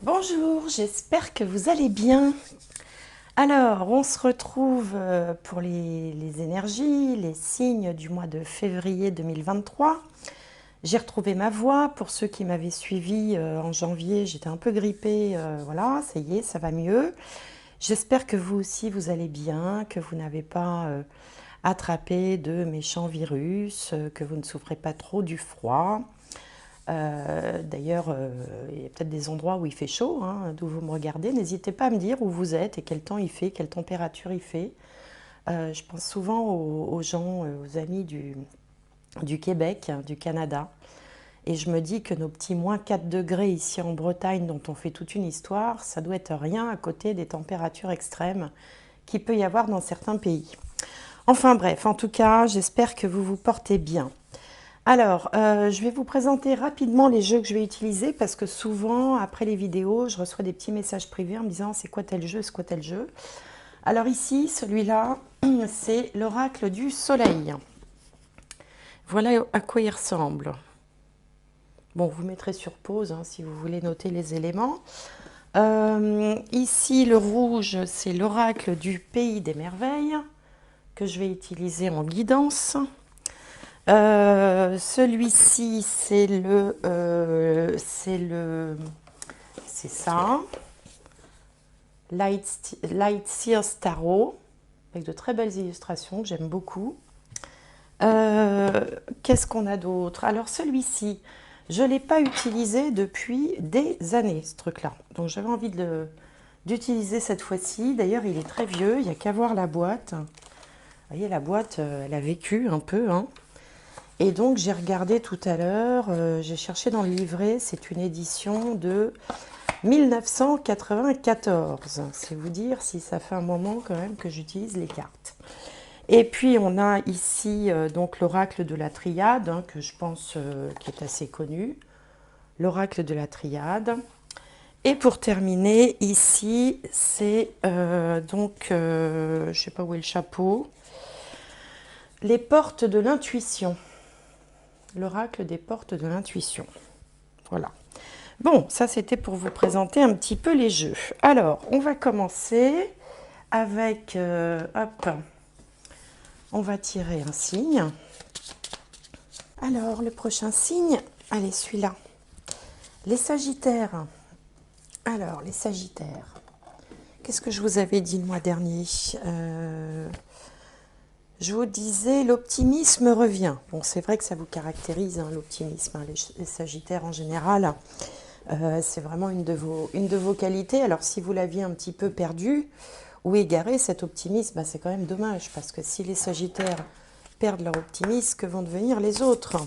Bonjour, j'espère que vous allez bien. Alors, on se retrouve pour les énergies, les signes du mois de février 2023. J'ai retrouvé ma voix. Pour ceux qui m'avaient suivi en janvier, j'étais un peu grippée. Voilà, ça y est, ça va mieux. J'espère que vous aussi, vous allez bien, que vous n'avez pas attrapé de méchants virus, que vous ne souffrez pas trop du froid. D'ailleurs, il y a peut-être des endroits où il fait chaud, hein, d'où vous me regardez. N'hésitez pas à me dire où vous êtes et quel temps il fait, quelle température il fait. Je pense souvent aux gens, aux amis du Québec, du Canada. Et je me dis que nos petits moins 4 degrés ici en Bretagne, dont on fait toute une histoire, ça doit être rien à côté des températures extrêmes qu'il peut y avoir dans certains pays. Enfin bref, en tout cas, j'espère que vous vous portez bien. Alors, je vais vous présenter rapidement les jeux que je vais utiliser parce que souvent, après les vidéos, je reçois des petits messages privés en me disant c'est quoi tel jeu, c'est quoi tel jeu. Alors ici, celui-là, c'est l'oracle du soleil. Voilà à quoi il ressemble. Bon, vous mettrez sur pause hein, si vous voulez noter les éléments. Ici, le rouge, c'est l'oracle du pays des merveilles que je vais utiliser en guidance. Celui-ci, c'est ça, Light Sears Tarot, avec de très belles illustrations que j'aime beaucoup. Qu'est-ce qu'on a d'autre? Alors celui-ci, je ne l'ai pas utilisé depuis des années, ce truc-là. Donc j'avais envie d'utiliser cette fois-ci. D'ailleurs, il est très vieux, il n'y a qu'à voir la boîte. Vous voyez, la boîte, elle a vécu un peu, hein. Et donc j'ai regardé tout à l'heure, j'ai cherché dans le livret, c'est une édition de 1994. C'est vous dire si ça fait un moment quand même que j'utilise les cartes. Et puis on a ici donc l'oracle de la triade, hein, que je pense qui est assez connu. L'oracle de la triade. Et pour terminer, ici, c'est je ne sais pas où est le chapeau, les portes de l'intuition. L'oracle des portes de l'intuition. Voilà. Bon, ça c'était pour vous présenter un petit peu les jeux. Alors, on va commencer avec... hop, on va tirer un signe. Alors, le prochain signe, allez, celui-là. Les Sagittaires. Alors, les Sagittaires. Qu'est-ce que je vous avais dit le mois dernier Je vous disais, l'optimisme revient. Bon, c'est vrai que ça vous caractérise, hein, l'optimisme, hein, les Sagittaires en général. C'est vraiment une de vos qualités. Alors, si vous l'aviez un petit peu perdu ou égaré, cet optimisme, bah, c'est quand même dommage. Parce que si les Sagittaires perdent leur optimisme, que vont devenir les autres?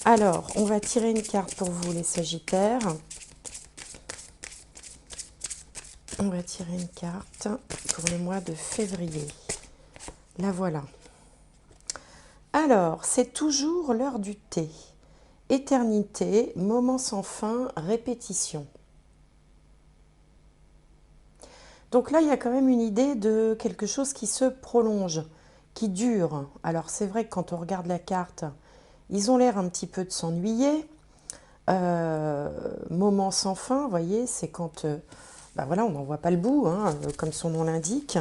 Alors, on va tirer une carte pour vous, les Sagittaires. On va tirer une carte pour le mois de février. La voilà. Alors, c'est toujours l'heure du thé. Éternité, moment sans fin, répétition. Donc là, il y a quand même une idée de quelque chose qui se prolonge, qui dure. Alors c'est vrai que quand on regarde la carte, ils ont l'air un petit peu de s'ennuyer. Moment sans fin, vous voyez, c'est quand bah voilà, on n'en voit pas le bout, hein, comme son nom l'indique.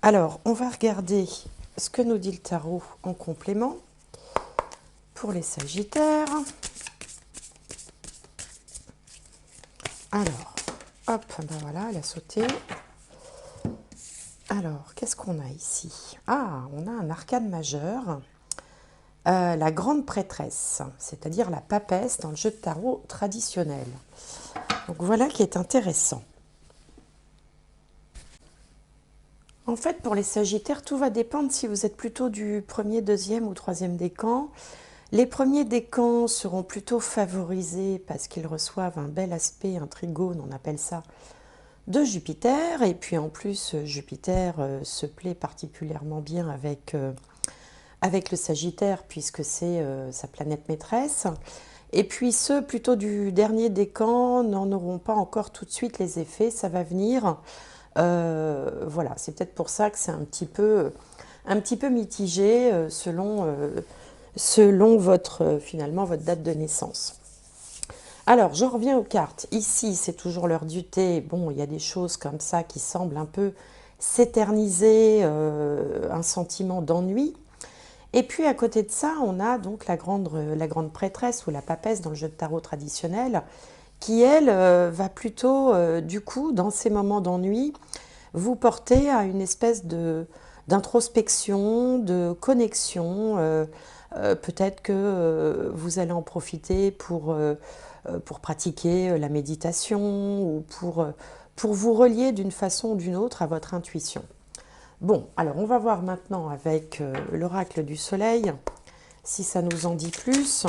Alors, on va regarder ce que nous dit le tarot en complément pour les Sagittaires. Alors, hop, ben voilà, elle a sauté. Alors, qu'est-ce qu'on a ici? Ah, on a un arcane majeur, la grande prêtresse, c'est-à-dire la papesse dans le jeu de tarot traditionnel. Donc voilà qui est intéressant. En fait, pour les Sagittaires, tout va dépendre si vous êtes plutôt du premier, deuxième ou troisième décan. Les premiers décans seront plutôt favorisés parce qu'ils reçoivent un bel aspect, un trigone, on appelle ça, de Jupiter. Et puis en plus, Jupiter se plaît particulièrement bien avec le Sagittaire puisque c'est sa planète maîtresse. Et puis ceux plutôt du dernier décan n'en auront pas encore tout de suite les effets, ça va venir. Voilà, c'est peut-être pour ça que c'est un petit peu mitigé selon finalement votre date de naissance. Alors, je reviens aux cartes. Ici, c'est toujours l'heure du thé. Bon, il y a des choses comme ça qui semblent un peu s'éterniser, un sentiment d'ennui. Et puis, à côté de ça, on a donc la grande prêtresse ou la papesse dans le jeu de tarot traditionnel, qui, elle, va plutôt, du coup, dans ces moments d'ennui, vous porter à une espèce d'introspection, de connexion. Peut-être que vous allez en profiter pour pratiquer la méditation ou pour vous relier d'une façon ou d'une autre à votre intuition. Bon, alors on va voir maintenant avec l'oracle du soleil si ça nous en dit plus,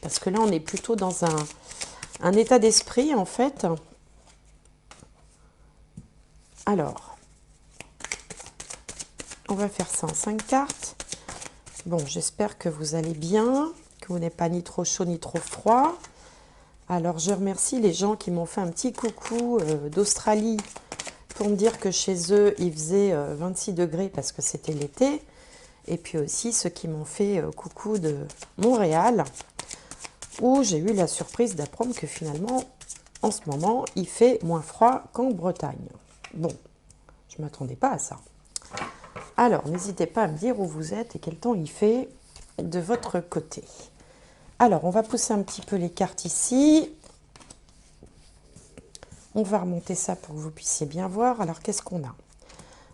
parce que là on est plutôt dans un état d'esprit en fait. Alors, on va faire ça en 5 cartes. Bon, j'espère que vous allez bien, que vous n'êtes pas ni trop chaud ni trop froid. Alors, je remercie les gens qui m'ont fait un petit coucou d'Australie pour me dire que chez eux, il faisait 26 degrés parce que c'était l'été. Et puis aussi ceux qui m'ont fait coucou de Montréal, où j'ai eu la surprise d'apprendre que finalement, en ce moment, il fait moins froid qu'en Bretagne. Bon, je ne m'attendais pas à ça. Alors, n'hésitez pas à me dire où vous êtes et quel temps il fait de votre côté. Alors, on va pousser un petit peu les cartes ici. On va remonter ça pour que vous puissiez bien voir. Alors, qu'est-ce qu'on a?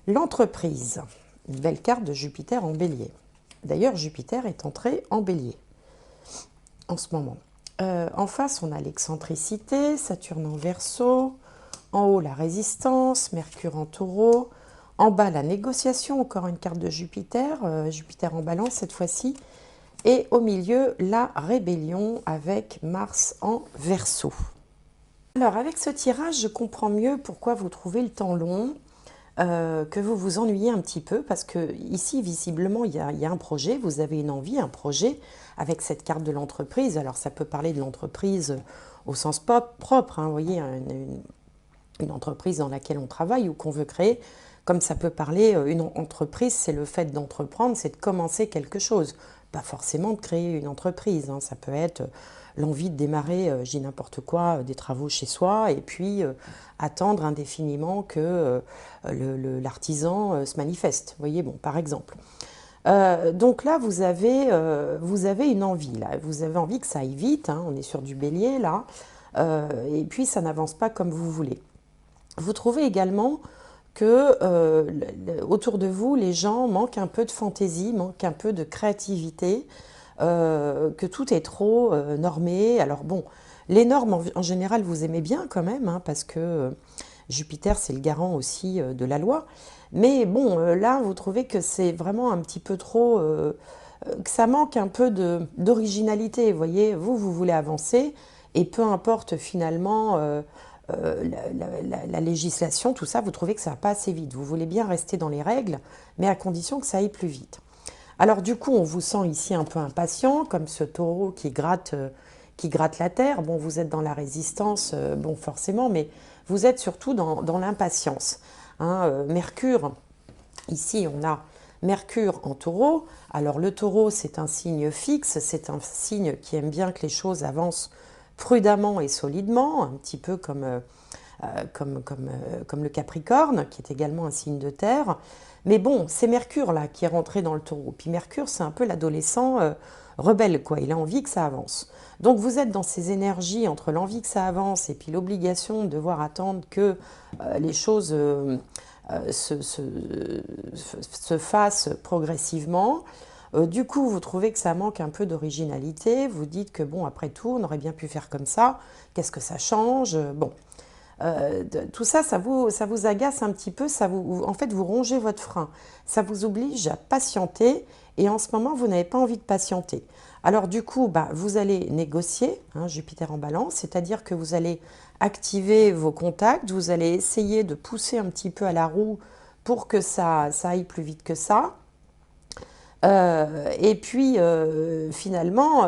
L'entreprise. Une belle carte de Jupiter en bélier. D'ailleurs, Jupiter est entré en bélier en ce moment. En face, on a l'excentricité, Saturne en Verseau. En haut, la résistance, Mercure en Taureau. En bas, la négociation, encore une carte de Jupiter, Jupiter en balance cette fois-ci. Et au milieu, la rébellion avec Mars en Verseau. Alors, avec ce tirage, je comprends mieux pourquoi vous trouvez le temps long, que vous vous ennuyez un petit peu, parce que ici, visiblement, il y a un projet, vous avez une envie, un projet, avec cette carte de l'entreprise. Alors, ça peut parler de l'entreprise au sens propre, hein, vous voyez, une entreprise dans laquelle on travaille ou qu'on veut créer. Comme ça peut parler, une entreprise, c'est le fait d'entreprendre, c'est de commencer quelque chose. Pas forcément de créer une entreprise, hein. Ça peut être l'envie de démarrer, je dis n'importe quoi, des travaux chez soi, et puis attendre indéfiniment que l'artisan se manifeste. Vous voyez, bon, par exemple. Donc là, vous avez une envie. Là. Vous avez envie que ça aille vite, hein. On est sur du bélier, là. Et puis, ça n'avance pas comme vous voulez. Vous trouvez également que autour de vous, les gens manquent un peu de fantaisie, manquent un peu de créativité, que tout est trop normé. Alors bon, les normes, en général, vous aimez bien quand même, hein, parce que Jupiter, c'est le garant aussi de la loi. Mais bon, là, vous trouvez que c'est vraiment un petit peu trop... que ça manque un peu d'originalité. Vous voyez, vous voulez avancer, et peu importe finalement... la législation, tout ça, vous trouvez que ça va pas assez vite. Vous voulez bien rester dans les règles, mais à condition que ça aille plus vite. Alors du coup, on vous sent ici un peu impatient, comme ce taureau qui gratte la terre. Bon, vous êtes dans la résistance, bon, forcément, mais vous êtes surtout dans l'impatience. Hein, Mercure, ici, on a Mercure en taureau. Alors le taureau, c'est un signe fixe, c'est un signe qui aime bien que les choses avancent prudemment et solidement, un petit peu comme le Capricorne, qui est également un signe de terre. Mais bon, c'est Mercure là qui est rentré dans le taureau. Puis Mercure, c'est un peu l'adolescent rebelle, quoi. Il a envie que ça avance. Donc vous êtes dans ces énergies entre l'envie que ça avance et puis l'obligation de devoir attendre que les choses se fassent progressivement. Du coup, vous trouvez que ça manque un peu d'originalité. Vous dites que bon, après tout, on aurait bien pu faire comme ça. Qu'est-ce que ça change? Bon. Tout ça, ça vous agace un petit peu, en fait, vous rongez votre frein. Ça vous oblige à patienter et en ce moment, vous n'avez pas envie de patienter. Alors du coup, bah, vous allez négocier, hein, Jupiter en balance, c'est-à-dire que vous allez activer vos contacts, vous allez essayer de pousser un petit peu à la roue pour que ça aille plus vite que ça. Et puis finalement,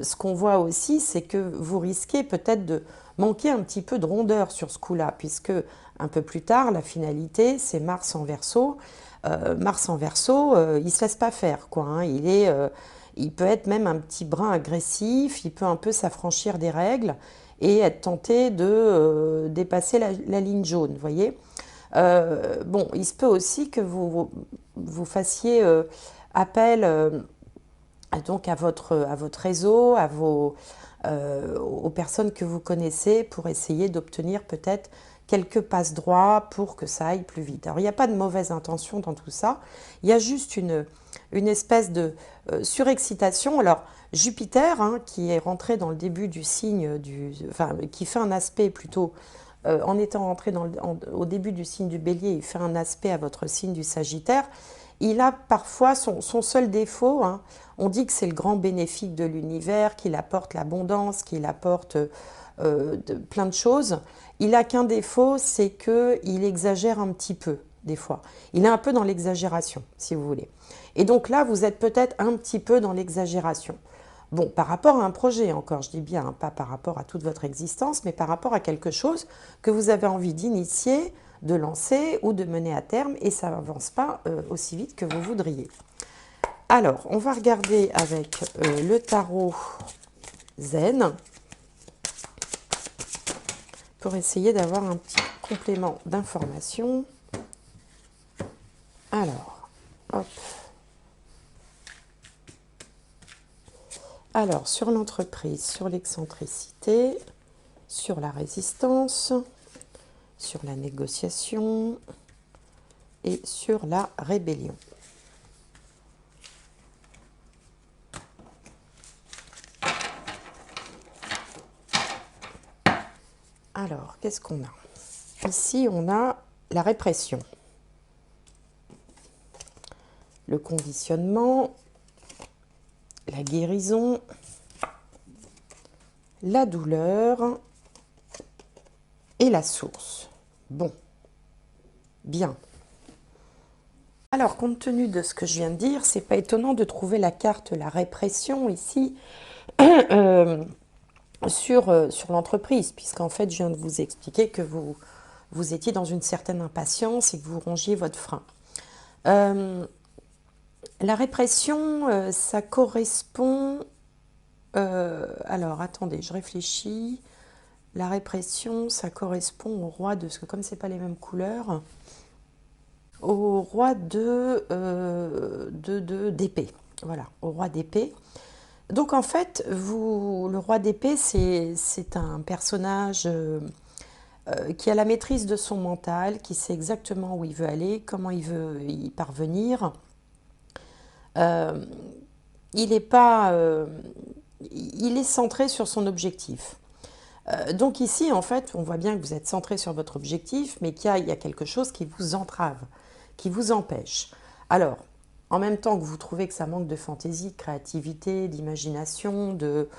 ce qu'on voit aussi, c'est que vous risquez peut-être de manquer un petit peu de rondeur sur ce coup-là, puisque un peu plus tard, la finalité, c'est Mars en Verseau. Mars en Verseau, il ne se laisse pas faire, quoi, hein. il peut être même un petit brin agressif, il peut un peu s'affranchir des règles et être tenté de dépasser la ligne jaune, vous voyez. Bon, il se peut aussi que vous fassiez appel donc à votre réseau, aux personnes que vous connaissez pour essayer d'obtenir peut-être quelques passes droits pour que ça aille plus vite. Alors, il n'y a pas de mauvaise intention dans tout ça, il y a juste une espèce de surexcitation. Alors, Jupiter, hein, qui est rentré dans le début du signe, enfin, qui fait un aspect plutôt, en étant rentré au début du signe du Bélier, il fait un aspect à votre signe du Sagittaire. Il a parfois son seul défaut, hein, on dit que c'est le grand bénéfique de l'univers, qu'il apporte l'abondance, qu'il apporte plein de choses. Il n'a qu'un défaut, c'est qu'il exagère un petit peu, des fois. Il est un peu dans l'exagération, si vous voulez. Et donc là, vous êtes peut-être un petit peu dans l'exagération. Bon, par rapport à un projet, encore, je dis bien, hein, pas par rapport à toute votre existence, mais par rapport à quelque chose que vous avez envie d'initier, de lancer ou de mener à terme, et ça n'avance pas aussi vite que vous voudriez. Alors, on va regarder avec le tarot Zen pour essayer d'avoir un petit complément d'information. Alors, hop. Alors, sur l'entreprise, sur l'excentricité, sur la résistance, sur la négociation et sur la rébellion. Alors, qu'est-ce qu'on a? Ici, on a la répression, le conditionnement, la guérison, la douleur et la source. Bon, bien. Alors, compte tenu de ce que je viens de dire, c'est pas étonnant de trouver la carte la répression ici sur l'entreprise, puisqu'en fait, je viens de vous expliquer que vous étiez dans une certaine impatience et que vous rongiez votre frein. La répression, ça correspond... alors, attendez, je réfléchis. La répression, ça correspond au roi de... Comme c'est pas les mêmes couleurs, au roi d'épée. Voilà, au roi d'épée. Donc, en fait, le roi d'épée, c'est un personnage qui a la maîtrise de son mental, qui sait exactement où il veut aller, comment il veut y parvenir. Il est centré sur son objectif. Donc ici, en fait, on voit bien que vous êtes centré sur votre objectif, mais qu'il y a quelque chose qui vous entrave, qui vous empêche. Alors, en même temps que vous trouvez que ça manque de fantaisie, de créativité, d'imagination, de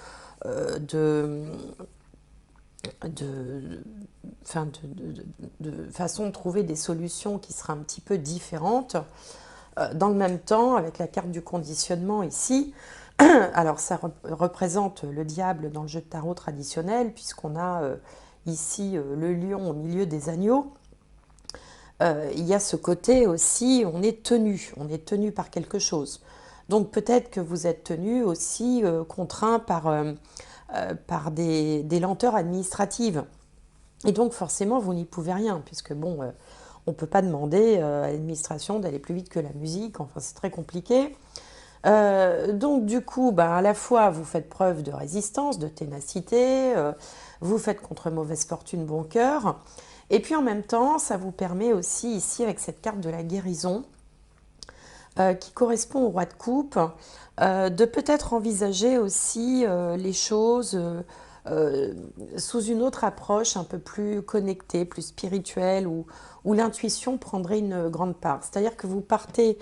façon de trouver des solutions qui seraient un petit peu différentes, dans le même temps, avec la carte du conditionnement ici, alors ça représente le diable dans le jeu de tarot traditionnel, puisqu'on a ici le lion au milieu des agneaux. Il y a ce côté aussi, on est tenu par quelque chose. Donc peut-être que vous êtes tenu aussi contraint par des lenteurs administratives. Et donc forcément, vous n'y pouvez rien, puisque bon, on ne peut pas demander à l'administration d'aller plus vite que la musique, enfin c'est très compliqué. Donc du coup, à la fois vous faites preuve de résistance, de ténacité, vous faites contre mauvaise fortune bon cœur, et puis en même temps, ça vous permet aussi ici avec cette carte de la guérison, qui correspond au roi de coupe, de peut-être envisager aussi les choses sous une autre approche un peu plus connectée, plus spirituelle, où l'intuition prendrait une grande part. C'est-à-dire que vous partez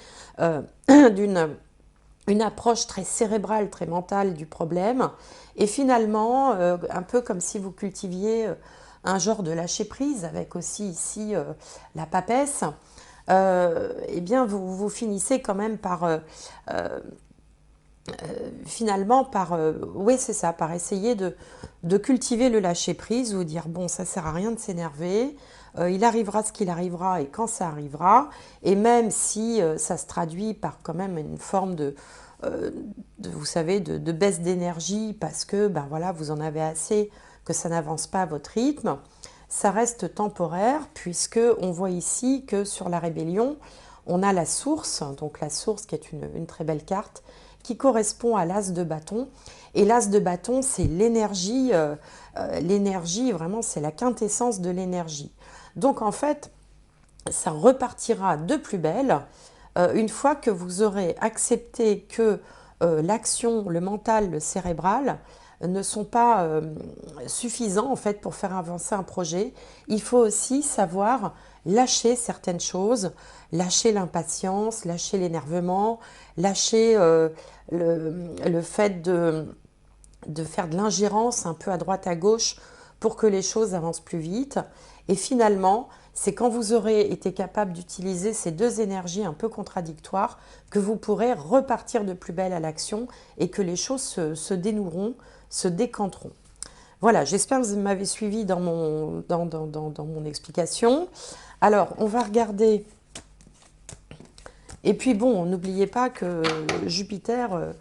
d'une approche très cérébrale, très mentale du problème, et finalement, un peu comme si vous cultiviez un genre de lâcher-prise, avec aussi ici la papesse, eh bien vous finissez quand même par... finalement, oui, c'est ça, par essayer de cultiver le lâcher-prise, ou dire, bon, ça sert à rien de s'énerver, il arrivera ce qu'il arrivera et quand ça arrivera, et même si ça se traduit par quand même une forme vous savez, de baisse d'énergie parce que ben voilà, vous en avez assez, que ça n'avance pas à votre rythme, ça reste temporaire puisque on voit ici que sur la rébellion, on a la source, donc la source qui est une très belle carte, qui correspond à l'as de bâton. Et l'as de bâton, c'est l'énergie, l'énergie, vraiment, c'est la quintessence de l'énergie. Donc en fait, ça repartira de plus belle une fois que vous aurez accepté que l'action, le mental, le cérébral ne sont pas suffisants en fait pour faire avancer un projet. Il faut aussi savoir lâcher certaines choses, lâcher l'impatience, lâcher l'énervement, lâcher le fait de faire de l'ingérence un peu à droite à gauche pour que les choses avancent plus vite. Et finalement, c'est quand vous aurez été capable d'utiliser ces deux énergies un peu contradictoires que vous pourrez repartir de plus belle à l'action et que les choses se dénoueront, se décanteront. Voilà, j'espère que vous m'avez suivi dans mon explication. Alors, on va regarder. Et puis bon, n'oubliez pas que Jupiter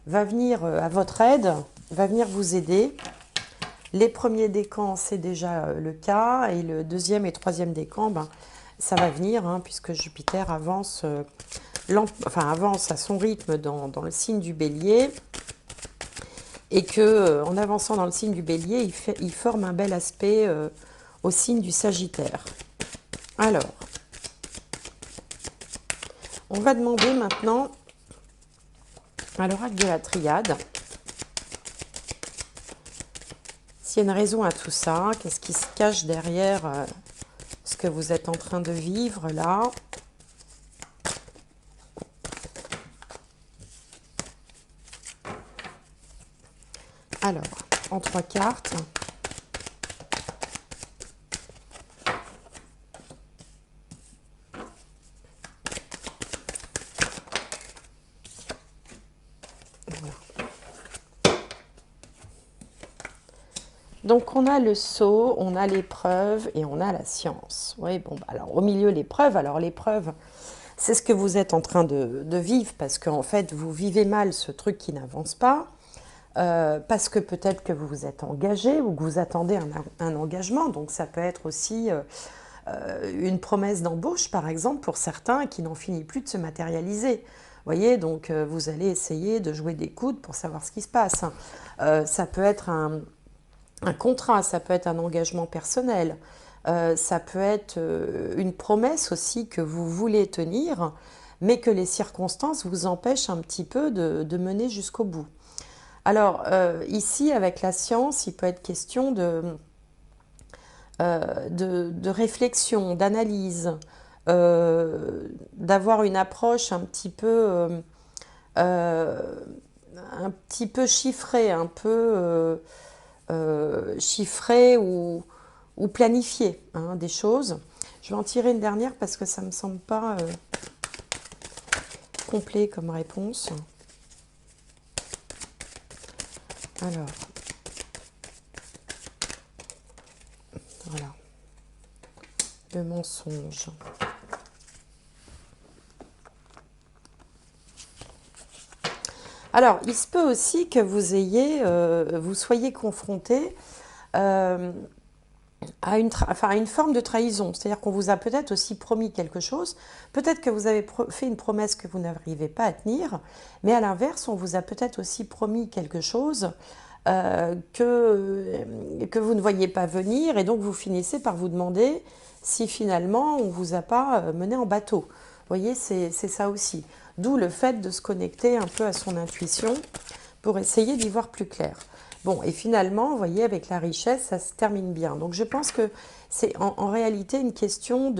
va venir à votre aide, va venir vous aider. Les premiers décans, c'est déjà le cas, et le deuxième et troisième décan, ben, ça va venir, hein, puisque Jupiter avance, avance à son rythme dans le signe du Bélier, et que en avançant dans le signe du Bélier, il forme un bel aspect au signe du Sagittaire. Alors, on va demander maintenant à l'oracle de la Triade s'il y a une raison à tout ça, qu'est-ce qui se cache derrière ce que vous êtes en train de vivre là. Alors, en 3 cartes. Voilà. Donc, on a le sceau, on a l'épreuve et on a la science. Oui, bon, bah, alors au milieu, l'épreuve. Alors, l'épreuve, c'est ce que vous êtes en train de vivre parce qu'en fait, vous vivez mal ce truc qui n'avance pas. Parce que peut-être que vous vous êtes engagé ou que vous attendez un engagement. Donc, ça peut être aussi une promesse d'embauche, par exemple, pour certains qui n'en finit plus de se matérialiser. Vous voyez, donc vous allez essayer de jouer des coudes pour savoir ce qui se passe. Ça peut être un contrat, ça peut être un engagement personnel, ça peut être une promesse aussi que vous voulez tenir, mais que les circonstances vous empêchent un petit peu de mener jusqu'au bout. Alors, ici, avec la science, il peut être question de réflexion, d'analyse, d'avoir une approche un petit peu chiffrée, un peu chiffrée ou planifiée, hein, des choses. Je vais en tirer une dernière parce que ça ne me semble pas complet comme réponse. Alors, voilà, le mensonge. Alors, il se peut aussi que vous soyez confronté à une forme de trahison. C'est-à-dire qu'on vous a peut-être aussi promis quelque chose. Peut-être que vous avez fait une promesse que vous n'arrivez pas à tenir. Mais à l'inverse, on vous a peut-être aussi promis quelque chose que vous ne voyez pas venir. Et donc, vous finissez par vous demander si finalement, on ne vous a pas mené en bateau. Vous voyez, c'est ça aussi. D'où le fait de se connecter un peu à son intuition pour essayer d'y voir plus clair. Bon, et finalement, vous voyez, avec la richesse, ça se termine bien. Donc, je pense que c'est en réalité une question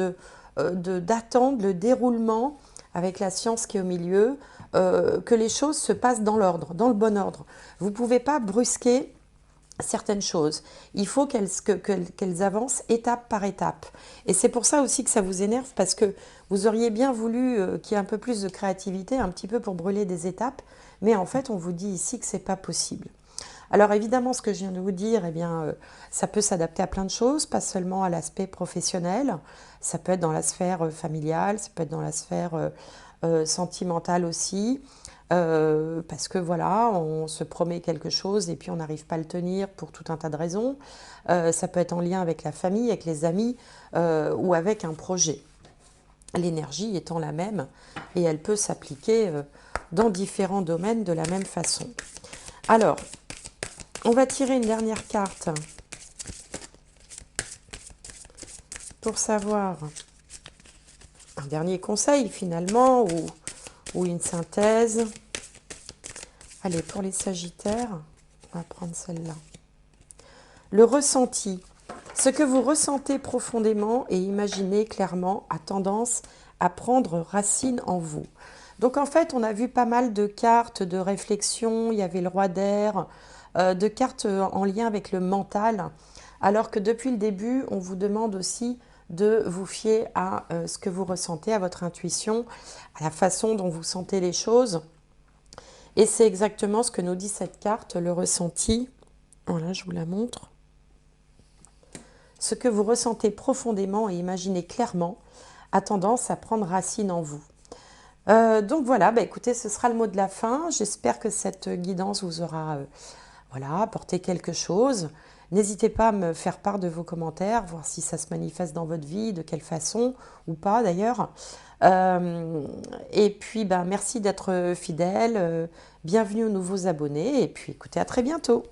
d'attendre le déroulement avec la science qui est au milieu, que les choses se passent dans l'ordre, dans le bon ordre. Vous ne pouvez pas brusquer certaines choses. Il faut qu'elles avancent étape par étape. Et c'est pour ça aussi que ça vous énerve, parce que vous auriez bien voulu qu'il y ait un peu plus de créativité, un petit peu pour brûler des étapes, mais en fait, on vous dit ici que ce n'est pas possible. Alors évidemment, ce que je viens de vous dire, eh bien, ça peut s'adapter à plein de choses, pas seulement à l'aspect professionnel, ça peut être dans la sphère familiale, ça peut être dans la sphère sentimentale aussi. parce que voilà, on se promet quelque chose et puis on n'arrive pas à le tenir pour tout un tas de raisons. Ça peut être en lien avec la famille, avec les amis ou avec un projet. L'énergie étant la même et elle peut s'appliquer dans différents domaines de la même façon. Alors, on va tirer une dernière carte pour savoir un dernier conseil finalement ou une synthèse. Allez, pour les Sagittaires, on va prendre celle-là. Le ressenti. Ce que vous ressentez profondément et imaginez clairement a tendance à prendre racine en vous. Donc en fait, on a vu pas mal de cartes de réflexion, il y avait le roi d'air, de cartes en lien avec le mental, alors que depuis le début, on vous demande aussi de vous fier à ce que vous ressentez, à votre intuition, à la façon dont vous sentez les choses. Et c'est exactement ce que nous dit cette carte, le ressenti. Voilà, je vous la montre. Ce que vous ressentez profondément et imaginez clairement a tendance à prendre racine en vous. Donc voilà, bah écoutez, ce sera le mot de la fin. J'espère que cette guidance vous aura voilà, apporté quelque chose. N'hésitez pas à me faire part de vos commentaires, voir si ça se manifeste dans votre vie, de quelle façon ou pas d'ailleurs. Et puis, bah, merci d'être fidèle. Bienvenue aux nouveaux abonnés. Et puis, écoutez, à très bientôt.